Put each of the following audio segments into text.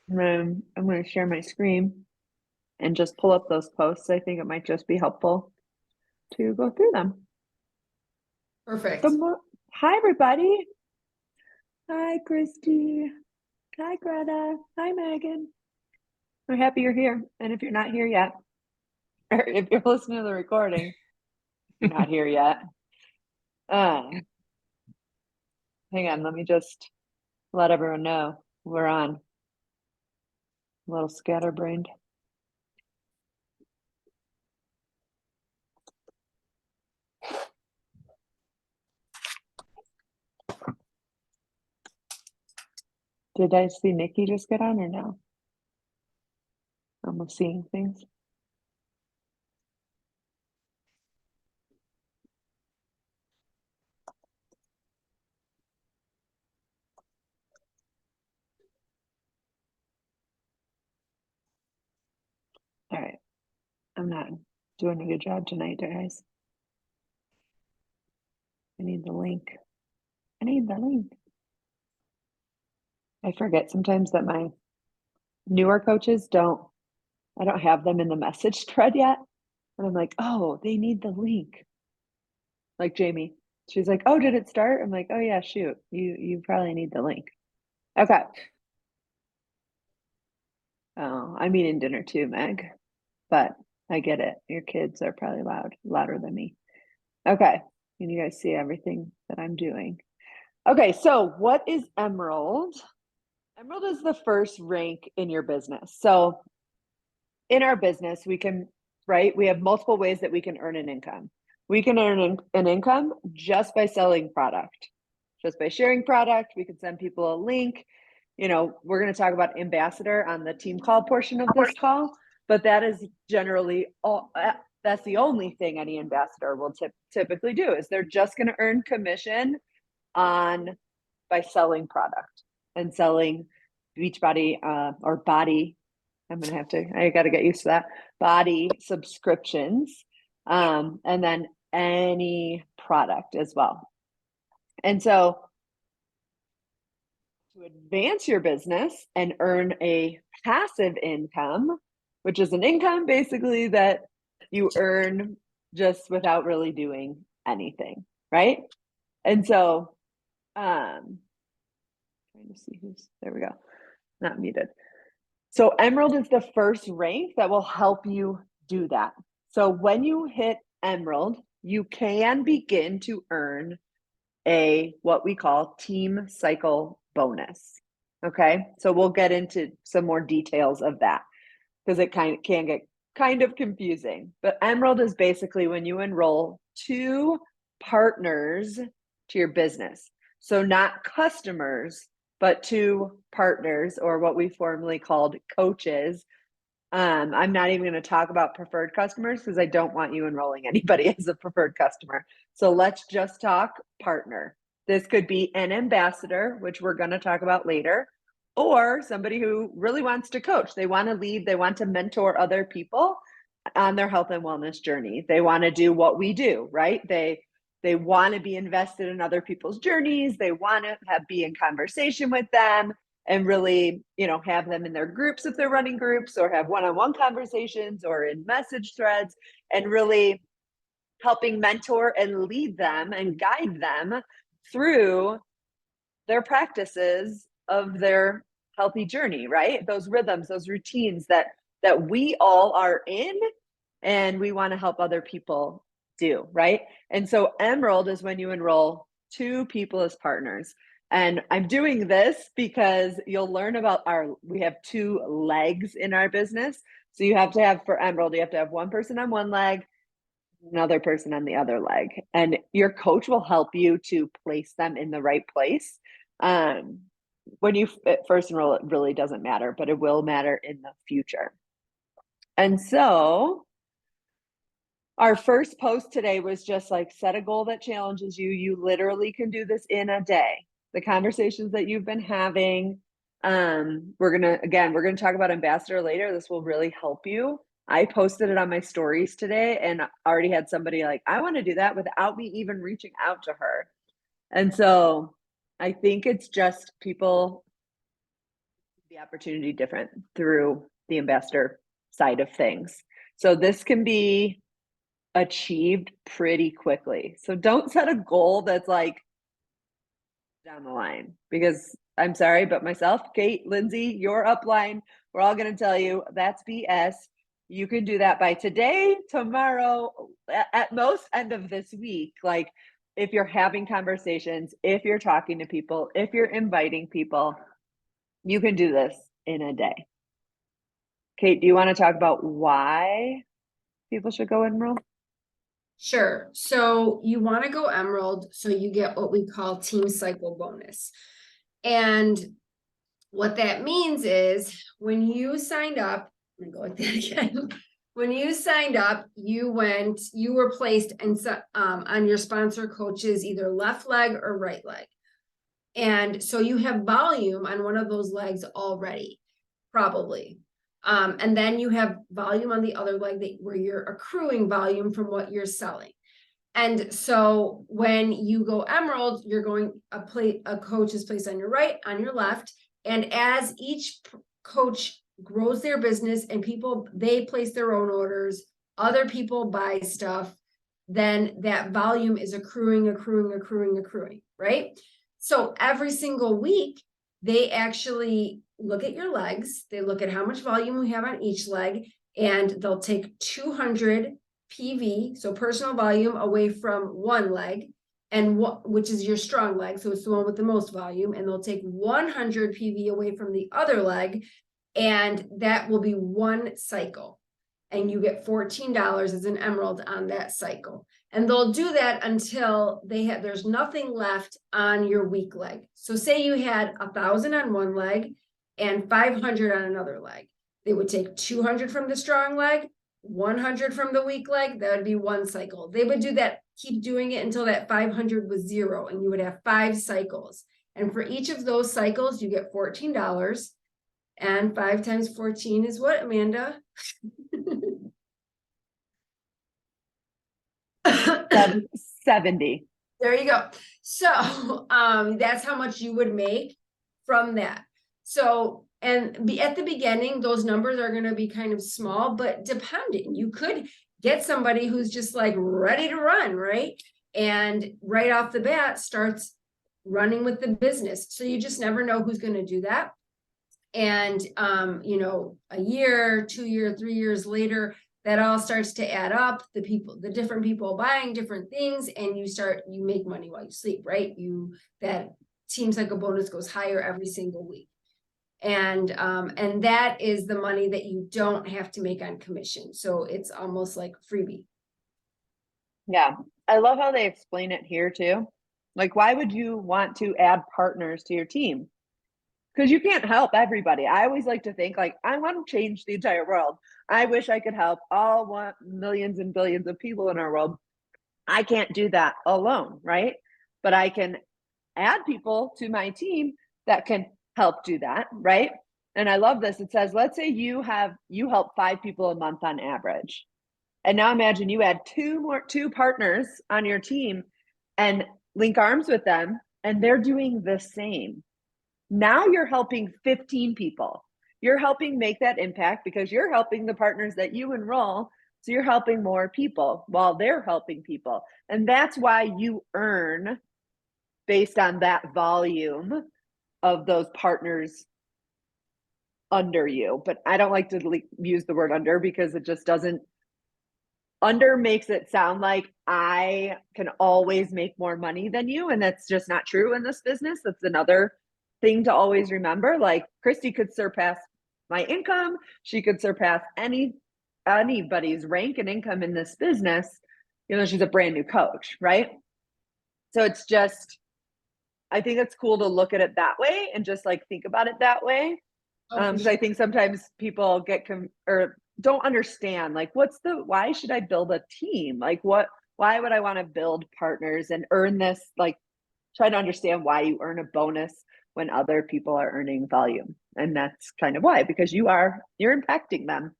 I'm going to share my screen and just pull up those posts. I think it might just be helpful to go through them. Perfect. Hi, everybody. Hi, Christy. Hi, Greta. Hi, Megan. We're happy you're here. And if you're not here yet, or if you're listening to the recording, you're not here yet. Hang on, let me just let everyone know we're on. A little scatterbrained. Did I see Nikki just get on or no? I'm seeing things. All right. I'm not doing a good job tonight, guys. I need the link. I need the link. I forget sometimes that my newer coaches I don't have them in the message thread yet. And I'm like, oh, they need the link. Like Jamie. She's like, oh, did it start? I'm like, oh yeah, shoot. You probably need the link. Okay. Oh, I'm eating dinner too, Meg. But I get it. Your kids are probably louder than me. Okay. Can you guys see everything that I'm doing? Okay, so what is Emerald? Emerald is the first rank in your business. So in our business, we have multiple ways that we can earn an income. We can earn an income just by selling product, just by sharing product. We can send people a link. We're going to talk about ambassador on the team call portion of this call, but that is generally all. That's the only thing any ambassador will typically do is they're just going to earn commission by selling product and selling Beachbody or body. I got to get used to that. Body subscriptions, and then any product as well. And so to advance your business and earn a passive income, which is an income basically that you earn just without really doing anything, right? And so, trying to see there we go, not muted. So Emerald is the first rank that will help you do that. So when you hit Emerald, you can begin to earn what we call team cycle bonus. Okay. So we'll get into some more details of that because it can get kind of confusing. But Emerald is basically when you enroll 2 partners to your business. So not customers, but 2 partners, or what we formerly called coaches. I'm not even going to talk about preferred customers because I don't want you enrolling anybody as a preferred customer. So let's just talk partner. This could be an ambassador, which we're going to talk about later, or somebody who really wants to coach. They want to lead, they want to mentor other people on their health and wellness journey. They want to do what we do, right? They want to be invested in other people's journeys. They want to be in conversation with them and really, have them in their groups if they're running groups, or have one-on-one conversations or in message threads, and really helping mentor and lead them and guide them through their practices of their healthy journey, right? Those rhythms, those routines that we all are in and we want to help other people do, right? And so Emerald is when you enroll 2 people as partners. And I'm doing this because you'll learn about we have 2 legs in our business. So you have to have, for Emerald, you have to have one person on one leg, another person on the other leg. And your coach will help you to place them in the right place. When you first enroll, it really doesn't matter, but it will matter in the future. And so our first post today was just like, set a goal that challenges you. You literally can do this in a day. The conversations that you've been having. We're going to talk about ambassador later. This will really help you. I posted it on my stories today and already had somebody like, I want to do that without me even reaching out to her. And so I think it's just people the opportunity different through the investor side of things. So this can be achieved pretty quickly. So don't set a goal that's like down the line, because I'm sorry, but myself, Kate, Lindsay, your upline, we're all going to tell you that's BS. You can do that by today, tomorrow, at most end of this week. Like if you're having conversations, if you're talking to people, if you're inviting people, you can do this in a day. Kate, do you want to talk about why people should go enroll? Sure. So you want to go Emerald, so you get what we call team cycle bonus. And what that means is when you signed up, I'm gonna go with that again. When you signed up, you were placed on your sponsor coach's either left leg or right leg. And so you have volume on one of those legs already, probably. And then you have volume on the other leg where you're accruing volume from what you're selling. And so when you go Emerald, you're going a coach is placed on your right, on your left. And as each coach grows their business and they place their own orders, other people buy stuff, then that volume is accruing, right? So every single week, they actually look at your legs, they look at how much volume we have on each leg, and they'll take 200 PV, so personal volume, away from one leg, and which is your strong leg, so it's the one with the most volume, and they'll take 100 PV away from the other leg, and that will be one cycle. And you get $14 as an Emerald on that cycle. And they'll do that until there's nothing left on your weak leg. So say you had 1,000 on one leg and 500 on another leg. They would take 200 from the strong leg, 100 from the weak leg. That would be one cycle. They would do that, keep doing it until that 500 was zero, and you would have 5 cycles. And for each of those cycles, you get $14. And 5 times 14 is what, Amanda? 70. There you go. So that's how much you would make from that. So, and at the beginning, those numbers are going to be kind of small, but depending, you could get somebody who's just like ready to run, right? And right off the bat starts running with the business. So you just never know who's going to do that. And, a year, 2 years, 3 years later, that all starts to add up. The different people buying different things, and you make money while you sleep, right? That team cycle bonus goes higher every single week. And that is the money that you don't have to make on commission. So it's almost like freebie. Yeah. I love how they explain it here too. Like, why would you want to add partners to your team? Because you can't help everybody. I always like to think like, I want to change the entire world. I wish I could help all millions and billions of people in our world. I can't do that alone, right? But I can add people to my team that can help do that, right? And I love this. It says, let's say you help 5 people a month on average. And now imagine you add two partners on your team and link arms with them, and they're doing the same. Now you're helping 15 people. You're helping make that impact because you're helping the partners that you enroll. So you're helping more people while they're helping people. And that's why you earn based on that volume of those partners under you. But I don't like to use the word under because it just doesn't. Under makes it sound like I can always make more money than you. And that's just not true in this business. That's another thing to always remember. Like Christy could surpass my income. She could surpass anybody's rank and income in this business. She's a brand new coach, right? So it's just, I think it's cool to look at it that way and just like think about it that way. Because I think sometimes people get or don't understand like why should I build a team? Like why would I want to build partners and earn this? Like try to understand why you earn a bonus when other people are earning volume. And that's kind of why, because you're impacting them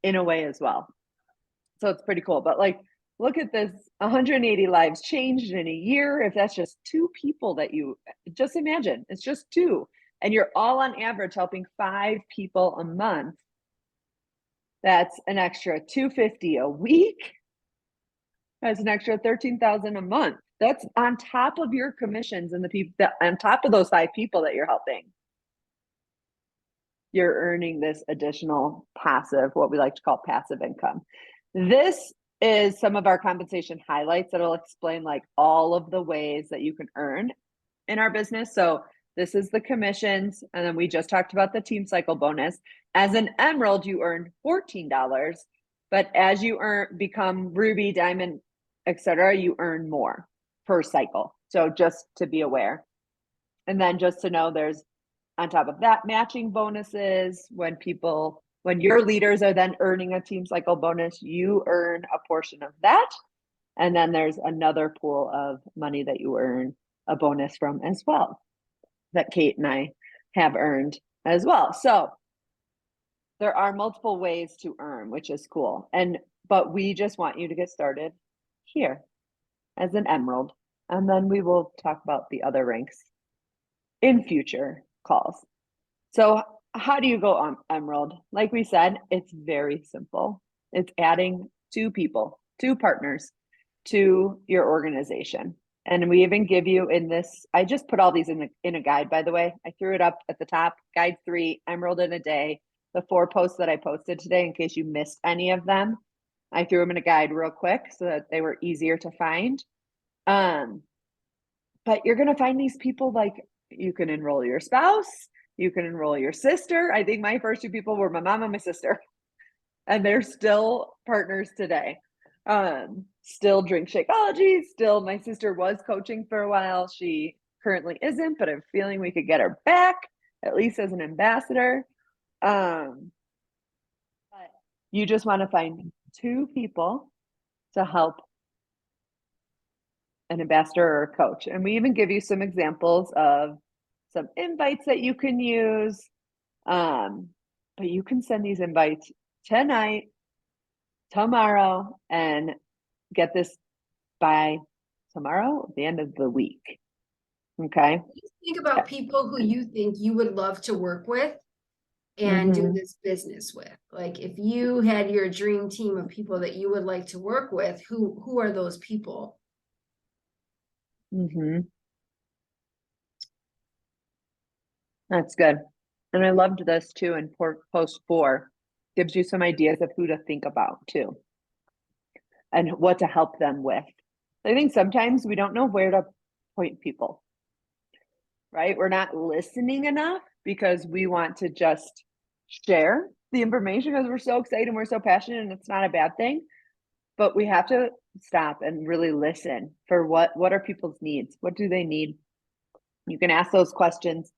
in a way as well. So it's pretty cool. But like, look at this 180 lives changed in a year. If that's just 2 people that you just imagine, it's just 2. and you're all on average helping 5 people a month, that's an extra $250 a week. That's an extra 13,000 a month. That's on top of your commissions and the people that on top of those 5 people that you're helping. You're earning this additional passive, what we like to call passive income. This is some of our compensation highlights that'll explain like all of the ways that you can earn in our business. So this is the commissions, and then we just talked about the team cycle bonus. As an emerald, you earn $14, but as you become ruby, diamond, etc., you earn more per cycle. So just to be aware. And then just to know, there's on top of that matching bonuses. When your leaders are then earning a team cycle bonus, you earn a portion of that. And then there's another pool of money that you earn a bonus from as well, that Kate and I have earned as well. So there are multiple ways to earn, which is cool. But we just want you to get started here as an emerald. And then we will talk about the other ranks in future calls. So how do you go on emerald? Like we said, it's very simple. It's adding 2 people, 2 partners to your organization. And we even give you in this, I just put all these in a guide, by the way. I threw it up at the top, guide 3, emerald in a day, the 4 posts that I posted today, in case you missed any of them. I threw them in a guide real quick so that they were easier to find. But you're going to find these people, like you can enroll your spouse, you can enroll your sister. I think my first 2 people were my mom and my sister, and they're still partners today. Still drink Shakeology. Still, my sister was coaching for a while. She currently isn't, but I'm feeling we could get her back, at least as an ambassador. But you just want to find 2 people to help an ambassador or a coach. And we even give you some examples of some invites that you can use. But you can send these invites tonight, tomorrow, and get this by tomorrow, the end of the week. Okay. Think about people who you think you would love to work with and do this business with. Like if you had your dream team of people that you would like to work with, who are those people? That's good. And I loved this too. In post 4 gives you some ideas of who to think about too, and what to help them with. I think sometimes we don't know where to point people, right? We're not listening enough because we want to just share the information because we're so excited and we're so passionate, and it's not a bad thing. But we have to stop and really listen for what are people's needs? What do they need? You can ask those questions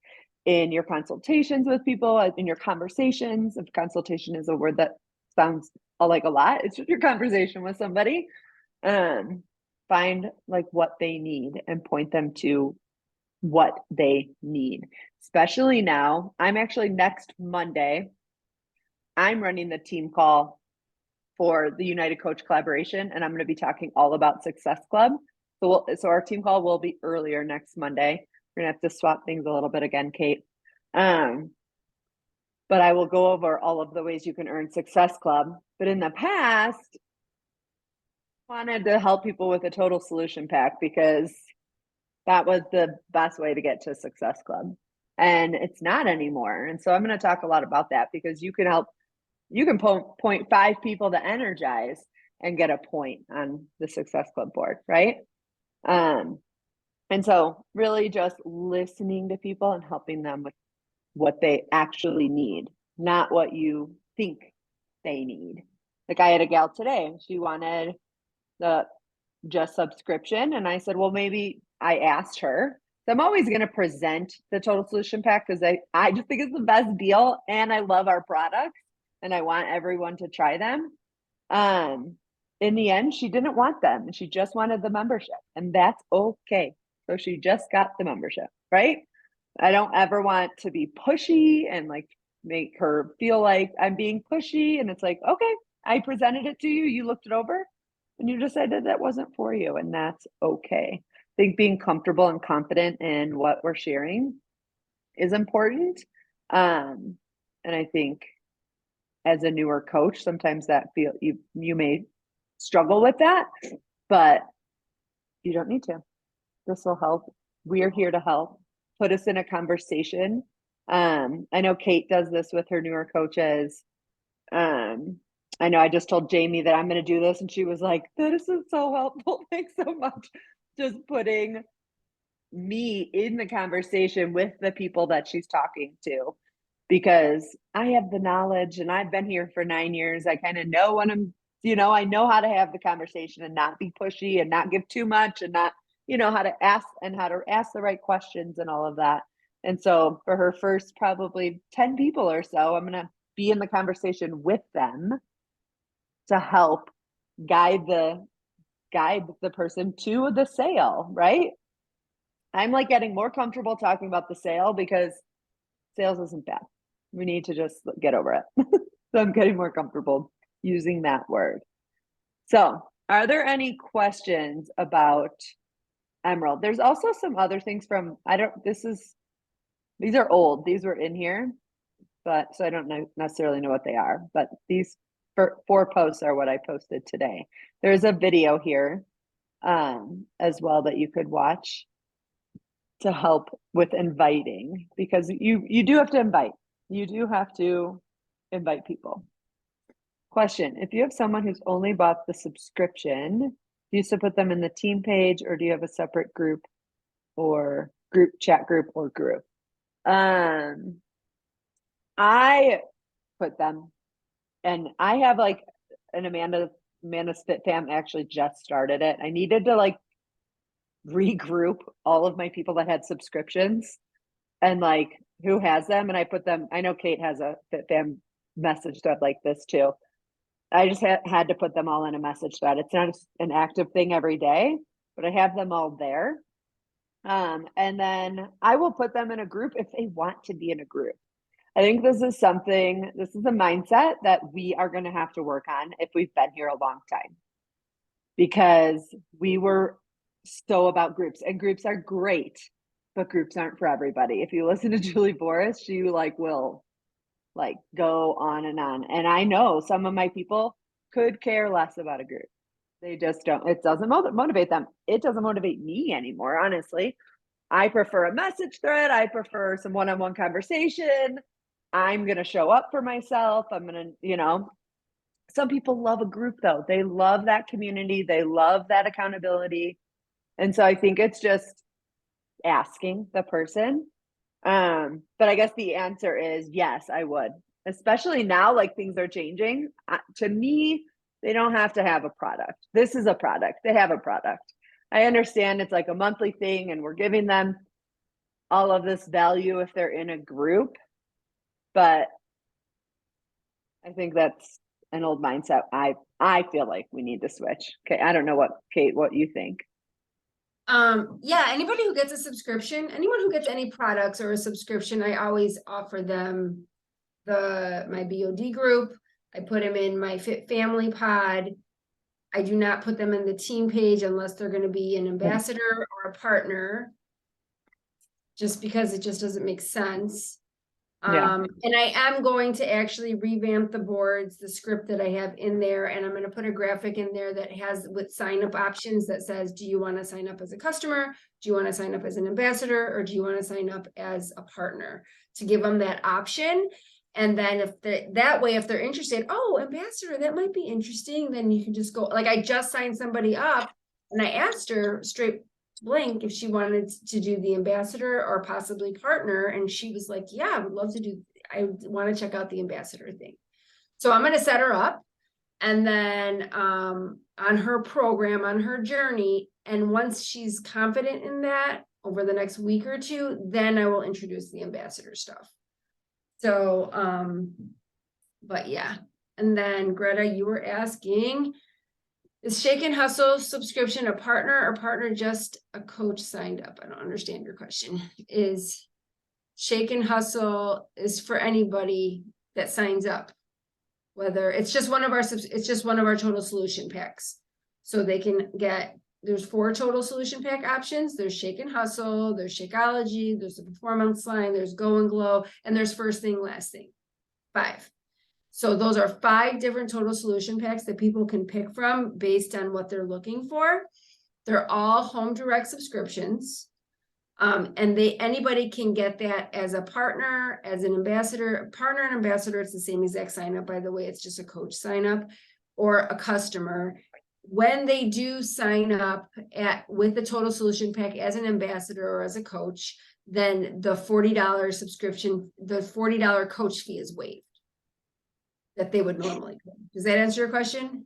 in your consultations with people, in your conversations. If consultation is a word that sounds like a lot, it's just your conversation with somebody. Find like what they need and point them to what they need. Especially now, I'm actually next Monday, I'm running the team call for the United Coach Collaboration, and I'm going to be talking all about Success Club. So our team call will be earlier next Monday. We're gonna have to swap things a little bit again, Kate. But I will go over all of the ways you can earn Success Club. But in the past, I wanted to help people with a total solution pack because that was the best way to get to Success Club. And it's not anymore. And so I'm going to talk a lot about that, because you can point 5 people to Energize and get a point on the Success Club board, right? And so really just listening to people and helping them with what they actually need, not what you think they need. Like I had a gal today, she wanted the just subscription. And I said, well, maybe I asked her. So I'm always going to present the total solution pack because I just think it's the best deal, and I love our products and I want everyone to try them. In the end, she didn't want them and she just wanted the membership, and that's okay. So she just got the membership, right? I don't ever want to be pushy and like make her feel like I'm being pushy. And it's like, okay, I presented it to you, you looked it over, and you decided that wasn't for you, and that's okay. I think being comfortable and confident in what we're sharing is important. And I think as a newer coach, sometimes that you may struggle with that, but you don't need to. This will help. We are here to help. Put us in a conversation. I know Kate does this with her newer coaches. I know I just told Jamie that I'm going to do this, and she was like, "This is so helpful. Thanks so much." Just putting me in the conversation with the people that she's talking to, because I have the knowledge and I've been here for 9 years. I kind of know when I know how to have the conversation and not be pushy and not give too much and not, how to ask the right questions and all of that. And so for her first probably 10 people or so, I'm going to be in the conversation with them to help guide the person to the sale, right? I'm like getting more comfortable talking about the sale because sales isn't bad. We need to just get over it. So I'm getting more comfortable using that word. So are there any questions about Emerald? There's also some other things these are old. These were in here, but so I don't necessarily know what they are, but these four posts are what I posted today. There's a video here as well that you could watch to help with inviting, because you do have to invite. You do have to invite people. Question: if you have someone who's only bought the subscription, do you still put them in the team page, or do you have a separate group or chat group or group? I put them, and I have like an Amanda's Fit Fam actually just started it. I needed to regroup all of my people that had subscriptions and who has them, and I put them. I know Kate has a Fit Fam message thread like this too. I just had to put them all in a message thread. It's not an active thing every day, but I have them all there. And then I will put them in a group if they want to be in a group. I think this is a mindset that we are going to have to work on if we've been here a long time, because we were so about groups, and groups are great, but groups aren't for everybody. If you listen to Julie Boris, she will go on. And I know some of my people could care less about a group. They just don't. It doesn't motivate them. It doesn't motivate me anymore, honestly. I prefer a message thread. I prefer some one-on-one conversation. I'm going to show up for myself. I'm going to, some people love a group though. They love that community. They love that accountability. And so I think it's just asking the person. But I guess the answer is yes, I would, especially now, things are changing. To me, they don't have to have a product. This is a product. They have a product. I understand it's like a monthly thing and we're giving them all of this value if they're in a group, but I think that's an old mindset. I feel like we need to switch. Okay. I don't know Kate, what you think. Yeah, anybody who gets a subscription, anyone who gets any products or a subscription, I always offer them my BOD group. I put them in my Fit Family pod. I do not put them in the team page unless they're going to be an ambassador or a partner, just because it just doesn't make sense. Yeah. And I am going to actually revamp the boards, the script that I have in there, and I'm going to put a graphic in there that has with sign up options that says, do you want to sign up as a customer? Do you want to sign up as an ambassador? Or do you want to sign up as a partner, to give them that option? And then if they're interested, oh, ambassador, that might be interesting. Then you can just go, I just signed somebody up and I asked her straight blank if she wanted to do the ambassador or possibly partner, and she was like, yeah, I would love to do, I want to check out the ambassador thing. So I'm going to set her up, and then on her program, on her journey, and once she's confident in that over the next week or two, then I will introduce the ambassador stuff. So but yeah. And then Greta, you were asking, is Shake and Hustle subscription a partner, or partner just a coach signed up? I don't understand your question. Is Shake and Hustle is for anybody that signs up, whether it's just one of our total solution packs, so they can get there's 4 total solution pack options. There's Shake and Hustle, there's Shakeology, there's the Performance Line, there's Go and Glow, and there's First Thing, Last Thing. 5. So those are 5 different total solution packs that people can pick from based on what they're looking for. They're all home direct subscriptions. And anybody can get that as a partner, as an ambassador. Partner and ambassador, it's the same exact sign up, by the way. It's just a coach sign up or a customer. When they do sign up with the total solution pack as an ambassador or as a coach, then the $40 subscription, the $40 coach fee is waived that they would normally pay. Does that answer your question?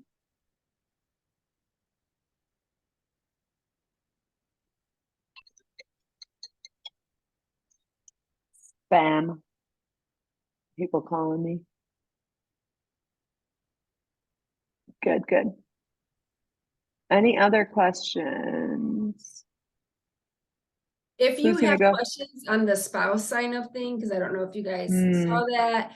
Spam. People calling me. Good, good. Any other questions? If you Who's gonna have go? questions on the spouse sign up thing, because I don't know if you guys Hmm. saw that.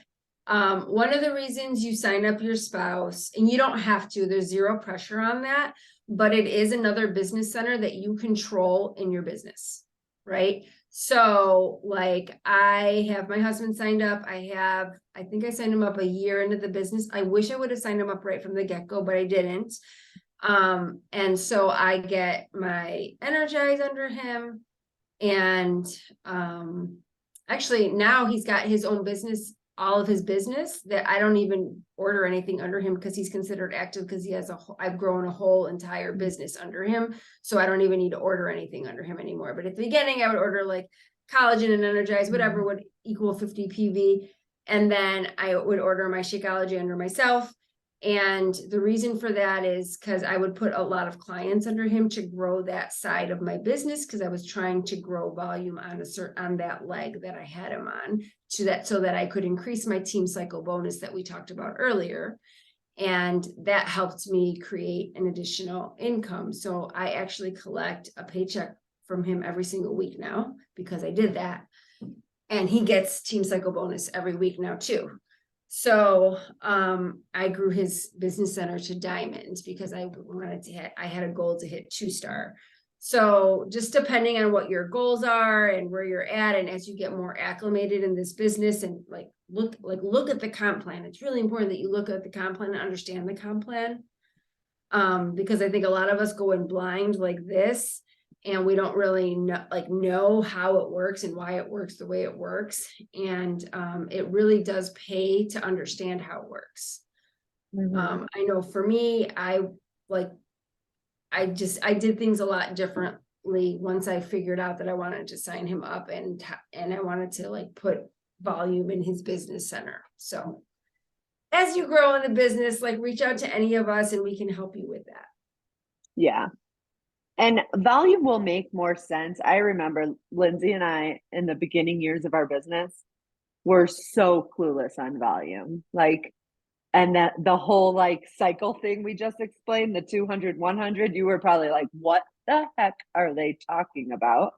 One of the reasons you sign up your spouse, and you don't have to, there's zero pressure on that, but it is another business center that you control in your business, right? So like I have my husband signed up. I think I signed him up a year into the business. I wish I would have signed him up right from the get-go, but I didn't. And so I get my Energize under him. And actually now he's got his own business, all of his business, that I don't even order anything under him because he's considered active, because he has I've grown a whole entire business under him. So I don't even need to order anything under him anymore. But at the beginning, I would order like Collagen and Energize, whatever would equal 50 PV. And then I would order my Shakeology under myself. And the reason for that is because I would put a lot of clients under him to grow that side of my business, because I was trying to grow volume on that leg that I had him on, so that I could increase my team cycle bonus that we talked about earlier. And that helped me create an additional income. So I actually collect a paycheck from him every single week now because I did that. And he gets team cycle bonus every week now too. So I grew his business center to diamonds because I had a goal to hit 2-star. So just depending on what your goals are and where you're at, and as you get more acclimated in this business and look at the comp plan, it's really important that you look at the comp plan and understand the comp plan. Because I think a lot of us go in blind like this, and we don't really know how it works and why it works the way it works. And it really does pay to understand how it works. I know for me, I did things a lot differently once I figured out that I wanted to sign him up, and I wanted to put volume in his business center. So as you grow in the business, reach out to any of us and we can help you with that. Yeah. And volume will make more sense. I remember Lindsay and I, in the beginning years of our business, were so clueless on volume. And that the whole cycle thing we just explained, the 200, 100, you were probably like, what the heck are they talking about?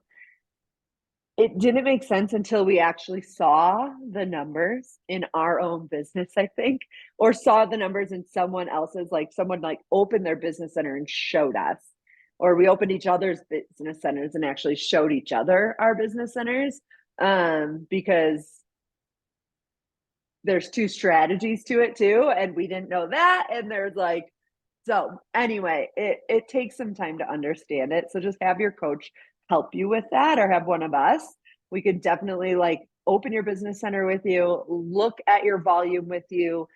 It didn't make sense until we actually saw the numbers in our own business, I think, or saw the numbers in someone else's, someone opened their business center and showed us, or we opened each other's business centers and actually showed each other our business centers, because there's 2 strategies to it too. And we didn't know that. And there's so anyway, it takes some time to understand it. So just have your coach help you with that, or have one of us. We could definitely open your business center with you, look at your volume with you.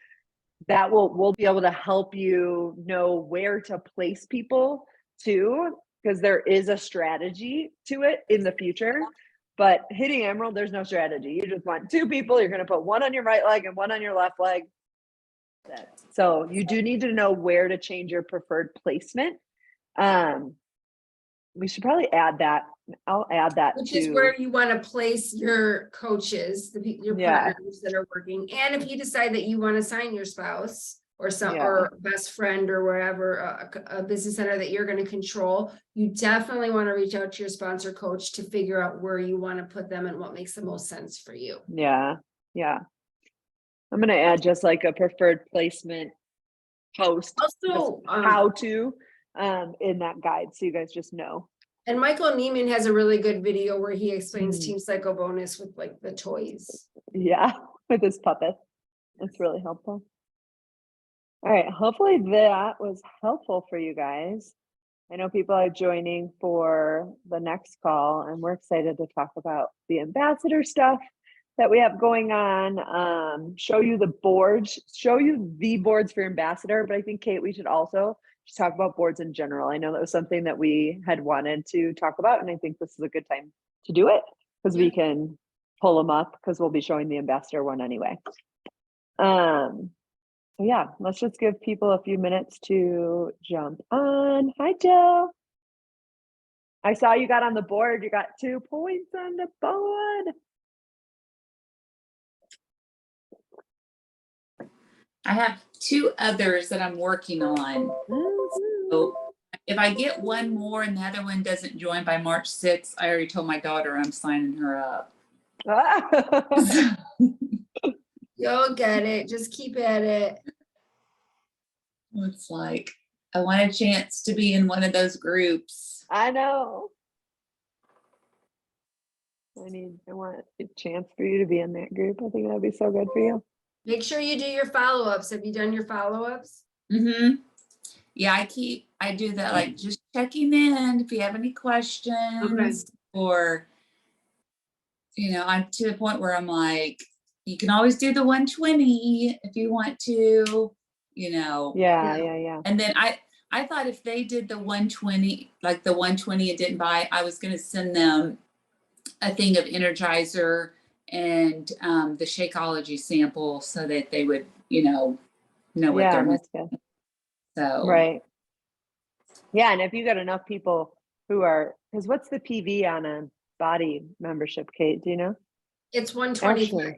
That we'll be able to help you know where to place people too, because there is a strategy to it in the future. But hitting Emerald, there's no strategy. You just want 2 people. You're going to put one on your right leg and one on your left leg. So you do need to know where to change your preferred placement. We should probably add that. I'll add that Which to is where you want to place your coaches, your Yeah. partners that are working. And if you decide that you want to sign your spouse or Yeah. or best friend or wherever, a business center that you're going to control, you definitely want to reach out to your sponsor coach to figure out where you want to put them and what makes the most sense for you. Yeah. I'm going to add just a preferred placement post, Also, how to, in that guide, so you guys just know. And Michael Neiman has a really good video where he explains Mm. Team Psycho Bonus with like the toys. Yeah, with his puppet. It's really helpful. All right, hopefully that was helpful for you guys. I know people are joining for the next call, and we're excited to talk about the ambassador stuff that we have going on. Show you the boards for ambassador, but I think, Kate, we should also just talk about boards in general. I know that was something that we had wanted to talk about, and I think this is a good time to do it because we can pull them up because we'll be showing the ambassador one anyway. So yeah, let's just give people a few minutes to jump on. Hi, Jill. I saw you got on the board. You got 2 points on the board. I have 2 others that I'm working on. So if I get one more and the other one doesn't join by March 6th, I already told my daughter I'm signing her up. You'll get it. Just keep at it. It's like, I want a chance to be in one of those groups. I know. I want a chance for you to be in that group. I think that'd be so good for you. Make sure you do your follow-ups. Have you done your follow-ups? Mm-hmm. Yeah, I do that, like just checking in if you have any questions or, I'm to the point where I'm like, you can always do the 120 if you want to, Yeah. And then I thought if they did the 120, like the 120 and didn't buy, I was going to send them a thing of Energizer and the Shakeology sample so that they would, know what they're missing. That's good. So Right. Yeah, and if you got enough people who are, because what's the PV on a body membership, Kate? Do you know? It's 125.